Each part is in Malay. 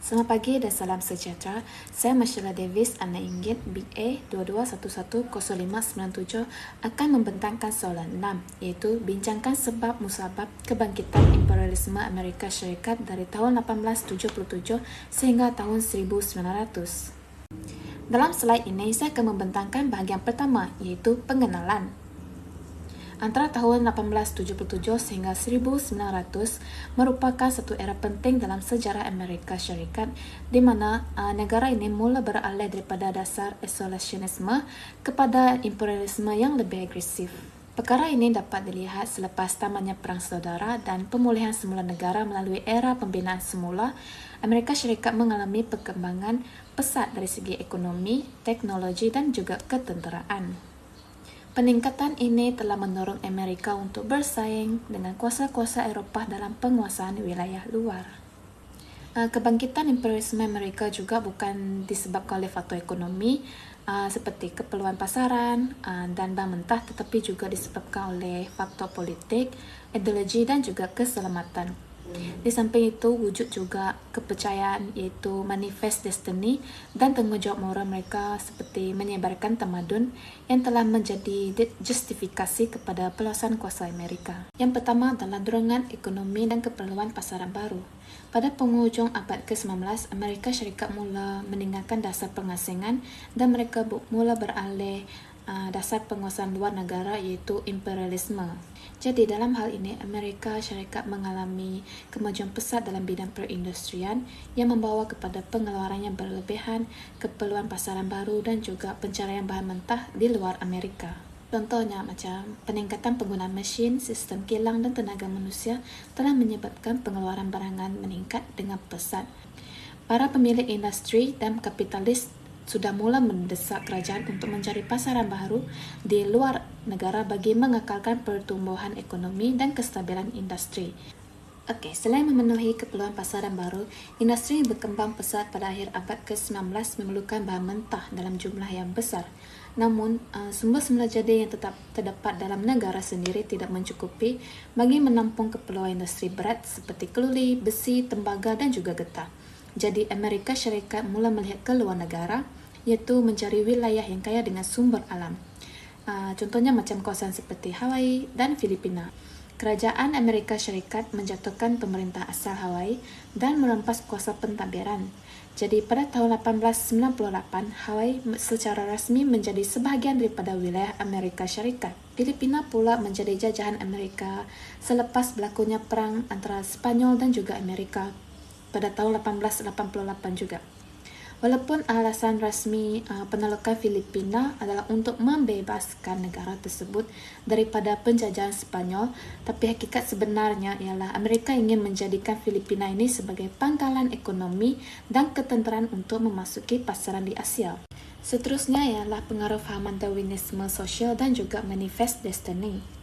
Selamat pagi dan salam sejahtera. Saya Marshalla Davis, anak inggit BA 22110597 akan membentangkan soalan 6, iaitu bincangkan sebab musabab kebangkitan imperialisme Amerika Syarikat dari tahun 1877 sehingga tahun 1900. Dalam slide ini, saya akan membentangkan bahagian pertama, iaitu pengenalan. Antara tahun 1877 sehingga 1900 merupakan satu era penting dalam sejarah Amerika Syarikat di mana negara ini mula beralih daripada dasar isolasionisme kepada imperialisme yang lebih agresif. Perkara ini dapat dilihat selepas tamatnya Perang Saudara dan pemulihan semula negara melalui era pembinaan semula. Amerika Syarikat mengalami perkembangan pesat dari segi ekonomi, teknologi dan juga ketenteraan. Peningkatan ini telah mendorong Amerika untuk bersaing dengan kuasa-kuasa Eropah dalam penguasaan wilayah luar. Kebangkitan imperialisme Amerika juga bukan disebabkan oleh faktor ekonomi seperti keperluan pasaran dan bahan mentah, tetapi juga disebabkan oleh faktor politik, ideologi dan juga keselamatan. Di samping itu, wujud juga kepercayaan iaitu manifest destiny dan tanggungjawab moral mereka seperti menyebarkan tamadun yang telah menjadi justifikasi kepada peluasan kuasa Amerika. Yang pertama adalah dorongan ekonomi dan keperluan pasaran baru. Pada penghujung abad ke-19, Amerika Syarikat mula meninggalkan dasar pengasingan dan mereka mula beralih dasar penguasaan luar negara iaitu imperialisme. Jadi dalam hal ini, Amerika Syarikat mengalami kemajuan pesat dalam bidang perindustrian yang membawa kepada pengeluaran yang berlebihan, keperluan pasaran baru dan juga pencarian bahan mentah di luar Amerika. Contohnya macam peningkatan penggunaan mesin, sistem kilang dan tenaga manusia telah menyebabkan pengeluaran barangan meningkat dengan pesat. Para pemilik industri dan kapitalis sudah mula mendesak kerajaan untuk mencari pasaran baru di luar negara bagi mengekalkan pertumbuhan ekonomi dan kestabilan industri. Selain memenuhi keperluan pasaran baru, industri berkembang pesat pada akhir abad ke-19 memerlukan bahan mentah dalam jumlah yang besar. Namun, sumber semula jadi yang tetap terdapat dalam negara sendiri tidak mencukupi bagi menampung keperluan industri berat seperti keluli, besi, tembaga dan juga getah. Jadi, Amerika Syarikat mula melihat ke luar negara, iaitu mencari wilayah yang kaya dengan sumber alam. Contohnya macam kawasan seperti Hawaii dan Filipina. Kerajaan Amerika Syarikat menjatuhkan pemerintah asal Hawaii dan merampas kuasa pentadbiran. Jadi pada tahun 1898, Hawaii secara rasmi menjadi sebahagian daripada wilayah Amerika Syarikat. Filipina pula menjadi jajahan Amerika selepas berlakunya perang antara Spanyol dan juga Amerika pada tahun 1888 juga. Walaupun alasan rasmi penaklukan Filipina adalah untuk membebaskan negara tersebut daripada penjajahan Spanyol, tapi hakikat sebenarnya ialah Amerika ingin menjadikan Filipina ini sebagai pangkalan ekonomi dan ketenteraan untuk memasuki pasaran di Asia. Seterusnya ialah pengaruh fahaman Darwinisme sosial dan juga manifest destiny.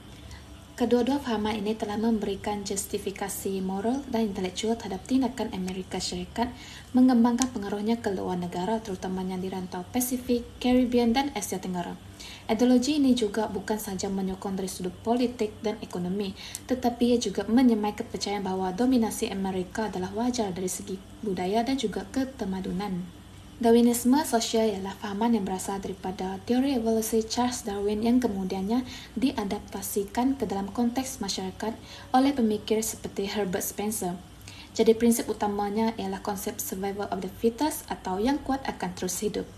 Kedua-dua fahaman ini telah memberikan justifikasi moral dan intelektual terhadap tindakan Amerika Syarikat mengembangkan pengaruhnya ke luar negara, terutamanya di rantau Pasifik, Caribbean dan Asia Tenggara. Ideologi ini juga bukan sahaja menyokong dari sudut politik dan ekonomi, tetapi ia juga menyemai kepercayaan bahawa dominasi Amerika adalah wajar dari segi budaya dan juga ketamadunan. Darwinisme sosial ialah fahaman yang berasal daripada teori evolusi Charles Darwin yang kemudiannya diadaptasikan ke dalam konteks masyarakat oleh pemikir seperti Herbert Spencer. Jadi prinsip utamanya ialah konsep survival of the fittest atau yang kuat akan terus hidup.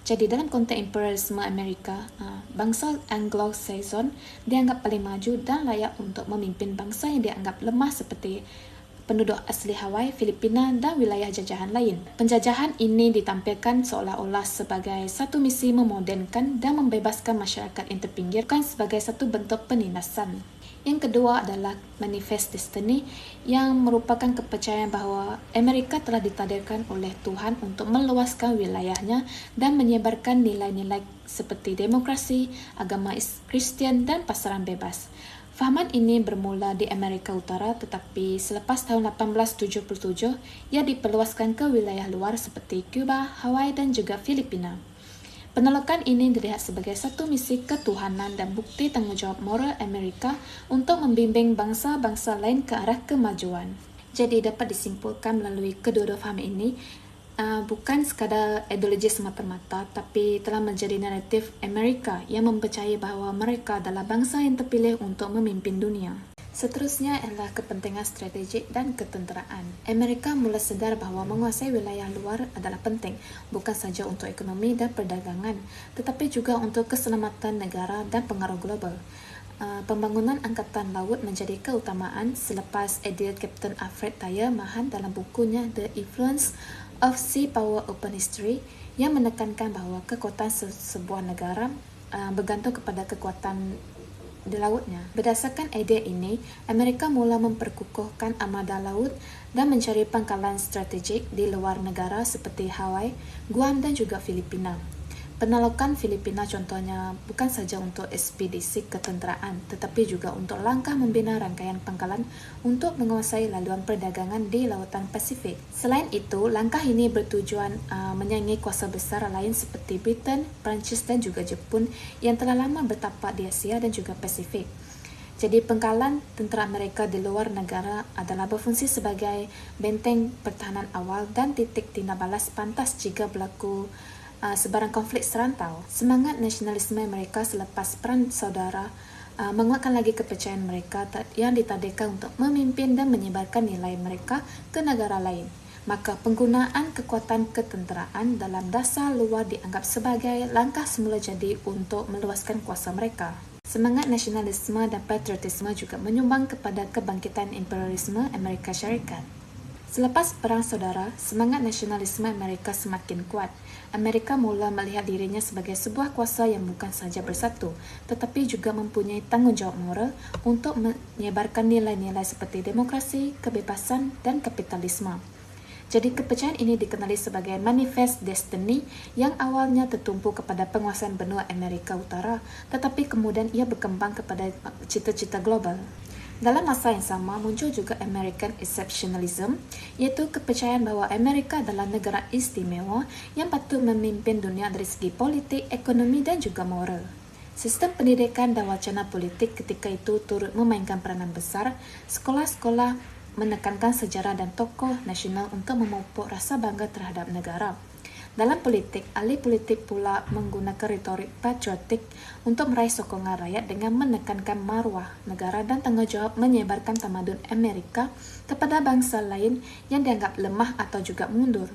Jadi dalam konteks imperialisme Amerika, bangsa Anglo-Saxon dianggap paling maju dan layak untuk memimpin bangsa yang dianggap lemah seperti penduduk asli Hawaii, Filipina dan wilayah jajahan lain. Penjajahan ini ditampilkan seolah-olah sebagai satu misi memodernkan dan membebaskan masyarakat yang terpinggir, bukan sebagai satu bentuk penindasan. Yang kedua adalah manifest destiny yang merupakan kepercayaan bahawa Amerika telah ditakdirkan oleh Tuhan untuk meluaskan wilayahnya dan menyebarkan nilai-nilai seperti demokrasi, agama Kristian dan pasaran bebas. Fahaman ini bermula di Amerika Utara, tetapi selepas tahun 1877, ia diperluaskan ke wilayah luar seperti Cuba, Hawaii dan juga Filipina. Penolakan ini dilihat sebagai satu misi ketuhanan dan bukti tanggungjawab moral Amerika untuk membimbing bangsa-bangsa lain ke arah kemajuan. Jadi dapat disimpulkan melalui kedua-dua faham ini, bukan sekadar ideologi semata-mata, tapi telah menjadi naratif Amerika yang mempercayai bahawa mereka adalah bangsa yang terpilih untuk memimpin dunia. Seterusnya adalah kepentingan strategik dan ketenteraan. Amerika mula sedar bahawa menguasai wilayah luar adalah penting, bukan sahaja untuk ekonomi dan perdagangan, tetapi juga untuk keselamatan negara dan pengaruh global. Pembangunan angkatan laut menjadi keutamaan selepas idea Kapten Alfred Thayer Mahan dalam bukunya The Influence of Sea Power Open History yang menekankan bahawa kekuatan sebuah negara bergantung kepada kekuatan di lautnya. Berdasarkan idea ini, Amerika mula memperkukuhkan armada laut dan mencari pangkalan strategik di luar negara seperti Hawaii, Guam dan juga Filipina. Penolakan Filipina contohnya bukan saja untuk ekspedisi ketenteraan, tetapi juga untuk langkah membina rangkaian pangkalan untuk menguasai laluan perdagangan di Lautan Pasifik. Selain itu, langkah ini bertujuan menyaingi kuasa besar lain seperti Britain, Perancis dan juga Jepun yang telah lama bertapak di Asia dan juga Pasifik. Jadi pangkalan tentera Amerika di luar negara adalah berfungsi sebagai benteng pertahanan awal dan titik tindak balas pantas jika berlaku sebarang konflik serantau. Semangat nasionalisme mereka selepas Perang Saudara menguatkan lagi kepercayaan mereka yang ditadingkan untuk memimpin dan menyebarkan nilai mereka ke negara lain. Maka penggunaan kekuatan ketenteraan dalam dasar luar dianggap sebagai langkah semula jadi untuk meluaskan kuasa mereka. Semangat nasionalisme dan patriotisme juga menyumbang kepada kebangkitan imperialisme Amerika Syarikat. Selepas Perang Saudara, semangat nasionalisme Amerika semakin kuat. Amerika mula melihat dirinya sebagai sebuah kuasa yang bukan sahaja bersatu, tetapi juga mempunyai tanggungjawab moral untuk menyebarkan nilai-nilai seperti demokrasi, kebebasan dan kapitalisme. Jadi kepercayaan ini dikenali sebagai Manifest Destiny yang awalnya tertumpu kepada penguasaan benua Amerika Utara, tetapi kemudian ia berkembang kepada cita-cita global. Dalam masa yang sama, muncul juga American Exceptionalism, iaitu kepercayaan bahawa Amerika adalah negara istimewa yang patut memimpin dunia dari segi politik, ekonomi dan juga moral. Sistem pendidikan dan wacana politik ketika itu turut memainkan peranan besar. Sekolah-sekolah menekankan sejarah dan tokoh nasional untuk memupuk rasa bangga terhadap negara. Dalam politik, ahli politik pula menggunakan retorik patriotik untuk meraih sokongan rakyat dengan menekankan maruah negara dan tanggungjawab menyebarkan tamadun Amerika kepada bangsa lain yang dianggap lemah atau juga mundur.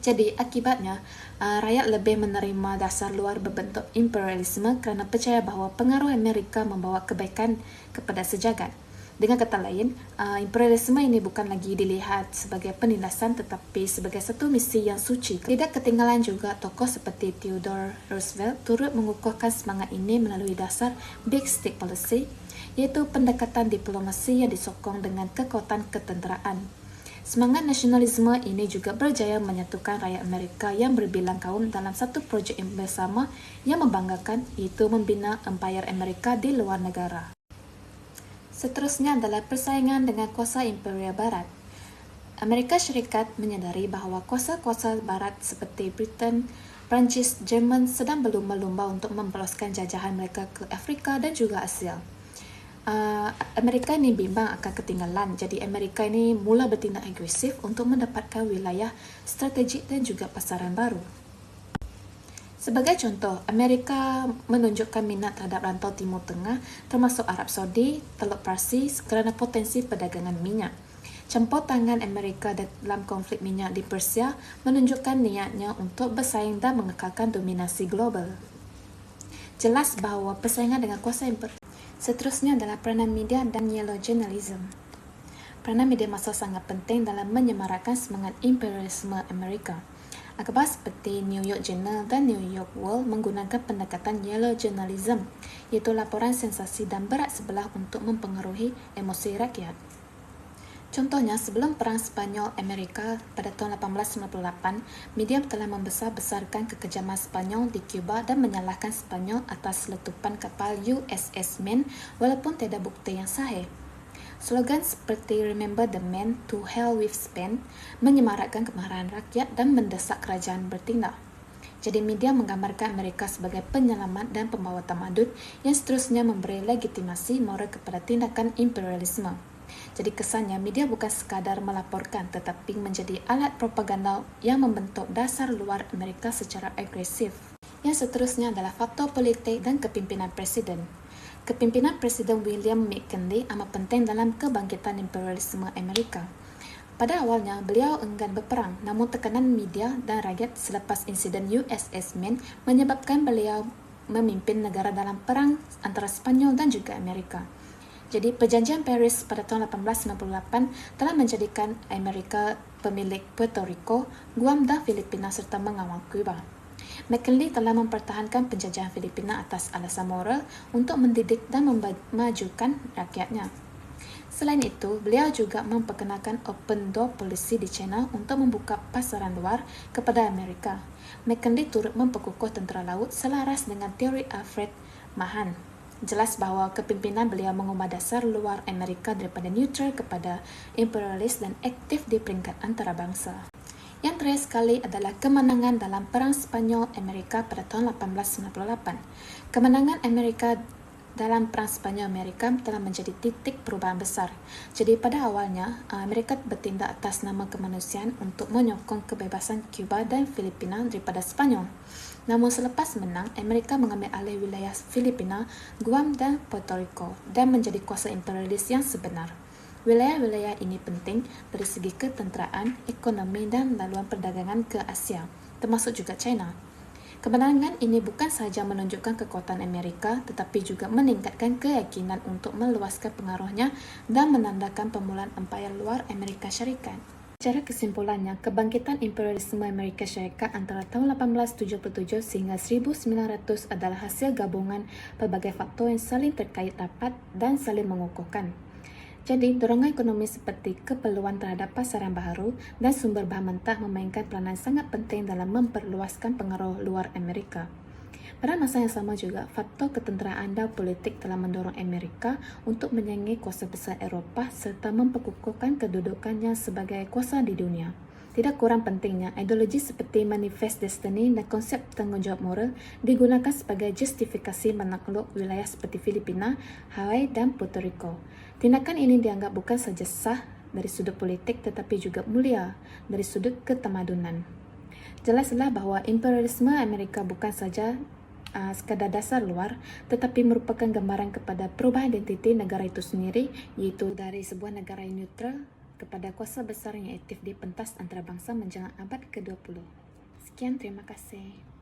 Jadi, akibatnya, rakyat lebih menerima dasar luar berbentuk imperialisme kerana percaya bahawa pengaruh Amerika membawa kebaikan kepada sejagat. Dengan kata lain, imperialisme ini bukan lagi dilihat sebagai penindasan tetapi sebagai satu misi yang suci. Tidak ketinggalan juga tokoh seperti Theodore Roosevelt turut mengukuhkan semangat ini melalui dasar Big Stick Policy, iaitu pendekatan diplomasi yang disokong dengan kekuatan ketenteraan. Semangat nasionalisme ini juga berjaya menyatukan rakyat Amerika yang berbilang kaum dalam satu projek yang bersama yang membanggakan, iaitu membina Empayar Amerika di luar negara. Seterusnya adalah persaingan dengan kuasa Imperial Barat. Amerika Syarikat menyadari bahawa kuasa-kuasa Barat seperti Britain, Perancis, Jerman sedang berlumba-lumba untuk memperluaskan jajahan mereka ke Afrika dan juga Asia. Amerika ini bimbang akan ketinggalan, jadi Amerika ini mula bertindak agresif untuk mendapatkan wilayah strategik dan juga pasaran baru. Sebagai contoh, Amerika menunjukkan minat terhadap rantau Timur Tengah termasuk Arab Saudi, Teluk Parsi kerana potensi perdagangan minyak. Campur tangan Amerika dalam konflik minyak di Persia menunjukkan niatnya untuk bersaing dan mengekalkan dominasi global. Jelas bahawa persaingan dengan kuasa imperial. Seterusnya adalah peranan media dan yellow journalism. Peranan media masa sangat penting dalam menyemarakkan semangat imperialisme Amerika. Akhbar seperti New York Journal dan New York World menggunakan pendekatan yellow journalism, iaitu laporan sensasi dan berat sebelah untuk mempengaruhi emosi rakyat. Contohnya, sebelum Perang Spanyol-Amerika pada tahun 1898, media telah membesar-besarkan kekejaman Spanyol di Cuba dan menyalahkan Spanyol atas letupan kapal USS Maine walaupun tiada bukti yang sahih. Slogan seperti Remember the Man, to Hell with Spain menyemarakkan kemarahan rakyat dan mendesak kerajaan bertindak. Jadi media menggambarkan Amerika sebagai penyelamat dan pembawa tamadun yang seterusnya memberi legitimasi moral kepada tindakan imperialisme. Jadi kesannya media bukan sekadar melaporkan tetapi menjadi alat propaganda yang membentuk dasar luar Amerika secara agresif. Yang seterusnya adalah faktor politik dan kepimpinan presiden. Kepimpinan Presiden William McKinley amat penting dalam kebangkitan imperialisme Amerika. Pada awalnya, beliau enggan berperang, namun tekanan media dan rakyat selepas insiden USS Maine menyebabkan beliau memimpin negara dalam perang antara Spanyol dan juga Amerika. Jadi, Perjanjian Paris pada tahun 1898 telah menjadikan Amerika pemilik Puerto Rico, Guam dan Filipina serta mengawal Cuba. McKinley telah mempertahankan penjajahan Filipina atas alasan moral untuk mendidik dan memajukan rakyatnya. Selain itu, beliau juga memperkenalkan open door policy di China untuk membuka pasaran luar kepada Amerika. McKinley turut memperkukuh tentera laut selaras dengan teori Alfred Mahan. Jelas bahawa kepimpinan beliau mengubah dasar luar Amerika daripada neutral kepada imperialis dan aktif di peringkat antarabangsa. Yang terakhir sekali adalah kemenangan dalam Perang Spanyol-Amerika pada tahun 1898. Kemenangan Amerika dalam Perang Spanyol-Amerika telah menjadi titik perubahan besar. Jadi pada awalnya, Amerika bertindak atas nama kemanusiaan untuk menyokong kebebasan Cuba dan Filipina daripada Spanyol. Namun selepas menang, Amerika mengambil alih wilayah Filipina, Guam dan Puerto Rico dan menjadi kuasa imperialis yang sebenar. Wilayah-wilayah ini penting dari segi ketenteraan, ekonomi dan laluan perdagangan ke Asia, termasuk juga China. Kemenangan ini bukan sahaja menunjukkan kekuatan Amerika, tetapi juga meningkatkan keyakinan untuk meluaskan pengaruhnya dan menandakan pemulaan empayar luar Amerika Syarikat. Secara kesimpulannya, kebangkitan imperialisme Amerika Syarikat antara tahun 1877 sehingga 1900 adalah hasil gabungan pelbagai faktor yang saling terkait rapat dan saling mengukuhkan. Jadi, dorongan ekonomi seperti keperluan terhadap pasaran baharu dan sumber bahan mentah memainkan peranan sangat penting dalam memperluaskan pengaruh luar Amerika. Pada masa yang sama juga, faktor ketenteraan dan politik telah mendorong Amerika untuk menyaingi kuasa besar Eropah serta memperkukuhkan kedudukannya sebagai kuasa di dunia. Tidak kurang pentingnya, ideologi seperti Manifest Destiny dan konsep tanggungjawab moral digunakan sebagai justifikasi menakluk wilayah seperti Filipina, Hawaii dan Puerto Rico. Tindakan ini dianggap bukan saja sah dari sudut politik tetapi juga mulia dari sudut ketamadunan. Jelaslah bahawa imperialisme Amerika bukan saja sekadar dasar luar, tetapi merupakan gambaran kepada perubahan identiti negara itu sendiri, iaitu dari sebuah negara yang neutral kepada kuasa besar yang aktif di pentas antarabangsa menjelang abad ke-20. Sekian, terima kasih.